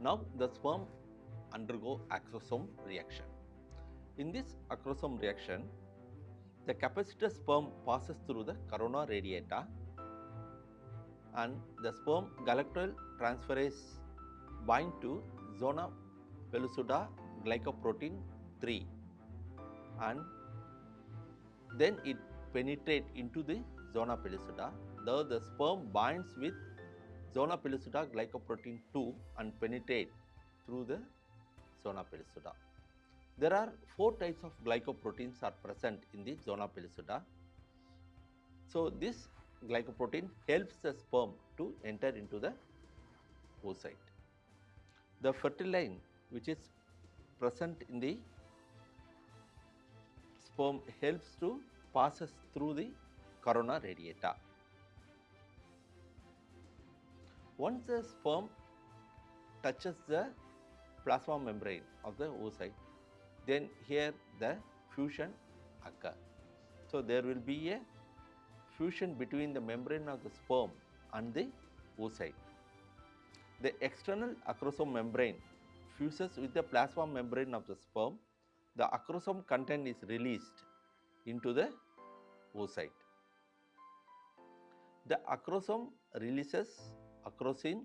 Now the sperm undergo acrosome reaction. In this acrosome reaction, the capacitor sperm passes through the corona radiata and the sperm galactose transferase bind to zona pellucida glycoprotein 3 and then it penetrates into the zona pellucida. The sperm binds with zona pellucida glycoprotein 2 and penetrate through the zona pellucida. There are 4 types of glycoproteins are present in the zona pellucida. So this glycoprotein helps the sperm to enter into the oocyte. The fertilization which is present in the sperm helps to passes through the corona radiata. Once the sperm touches the plasma membrane of the oocyte, then here the fusion occurs. So there will be a fusion between the membrane of the sperm and the oocyte. The external acrosome membrane fuses with the plasma membrane of the sperm. The acrosome content is released into the oocyte. The acrosome releases acrosin,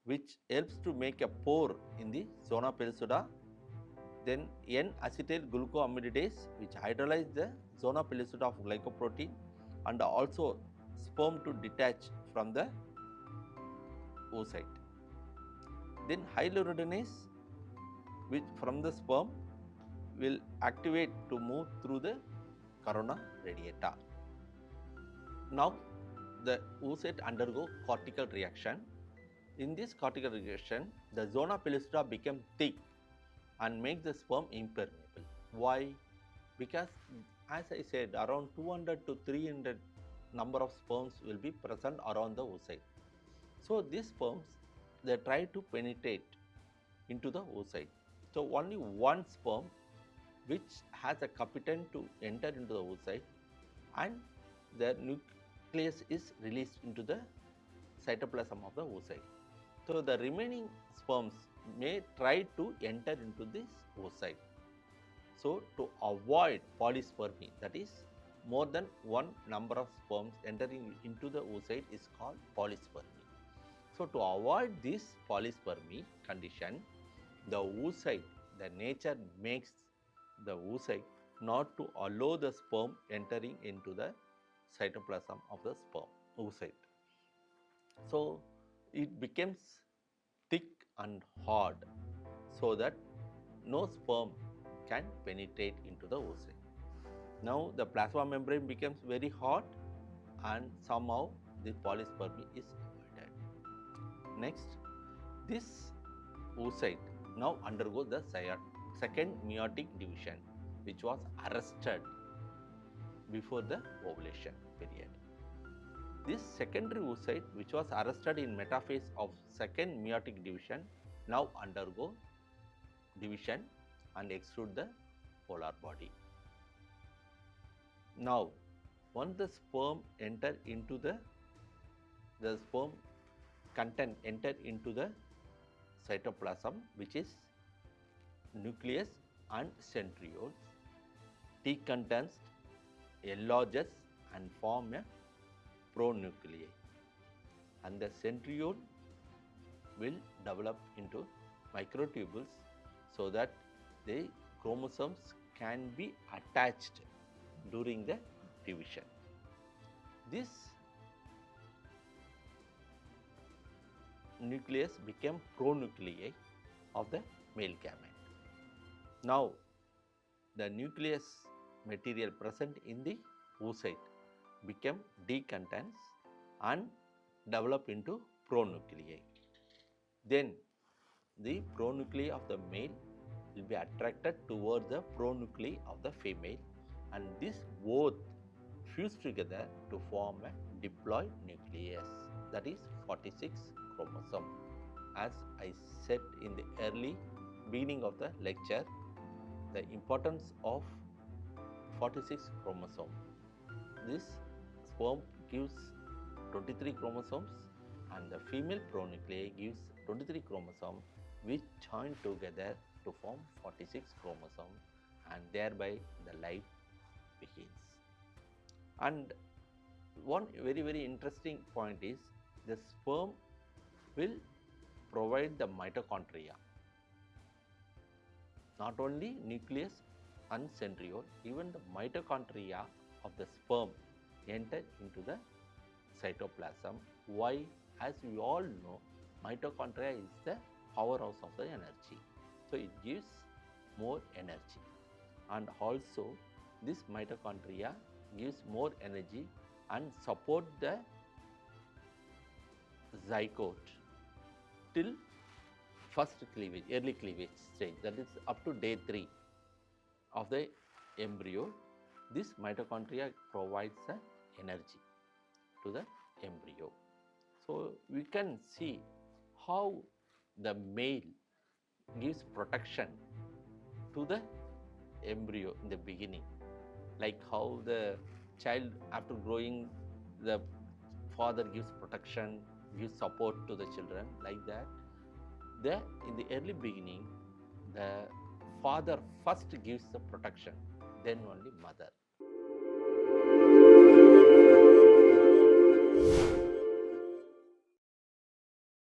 which helps to make a pore in the zona pellucida. Then N-acetyl glucoamidase, which hydrolyzes the zona pellucida of glycoprotein and also sperm to detach from the oocyte. Then hyaluronidase, which from the sperm will activate to move through the corona radiata. Now the oocyte undergo cortical reaction. In this cortical reaction, the zona pellucida become thick and make the sperm impermeable. Why? Because as I said, around 200 to 300 number of sperms will be present around the oocyte. So these sperms, they try to penetrate into the oocyte. So only one sperm which has a competent to enter into the oocyte and the nucleus is released into the cytoplasm of the oocyte. So the remaining sperms may try to enter into this oocyte. So to avoid polyspermy, that is more than one number of sperms entering into the oocyte is called polyspermy. So to avoid this polyspermy condition, the oocyte, the nature makes the oocyte not to allow the sperm entering into the cytoplasm of the sperm oocyte. So it becomes thick and hard so that no sperm can penetrate into the oocyte. Now the plasma membrane becomes very hot and somehow the polyspermy is avoided. Next, this oocyte now undergo the second meiotic division, which was arrested before the ovulation period. This secondary oocyte, which was arrested in metaphase of second meiotic division, now undergo division and extrude the polar body. Now, once the sperm enter into the sperm content enter into the cytoplasm, which is nucleus and centrioles, decondensed, enlarges and form a pronuclei, and the centriole will develop into microtubules so that the chromosomes can be attached during the division. This nucleus became pronuclei of the male gamete. Now the nucleus material present in the oocyte become decondensed and develop into pronuclei. Then the pronuclei of the male will be attracted towards the pronuclei of the female, and this both fuse together to form a diploid nucleus, that is 46 chromosome. As I said in the early beginning of the lecture, the importance of 46 chromosome. This sperm gives 23 chromosomes and the female pronuclei gives 23 chromosomes which join together to form 46 chromosomes, and thereby the life begins. And one very interesting point is the sperm will provide the mitochondria, not only nucleus and centriole, even the mitochondria of the sperm enter into the cytoplasm. Why? As we all know, mitochondria is the powerhouse of the energy. So it gives more energy, and also this mitochondria gives more energy and support the zygote till first cleavage, early cleavage stage, that is up to day 3 of the embryo. This mitochondria provides the energy to the embryo. So we can see how the male gives protection to the embryo in the beginning, like how the child after growing, the father gives protection, gives support to the children, like that. In the early beginning, the father first gives the protection, then only mother.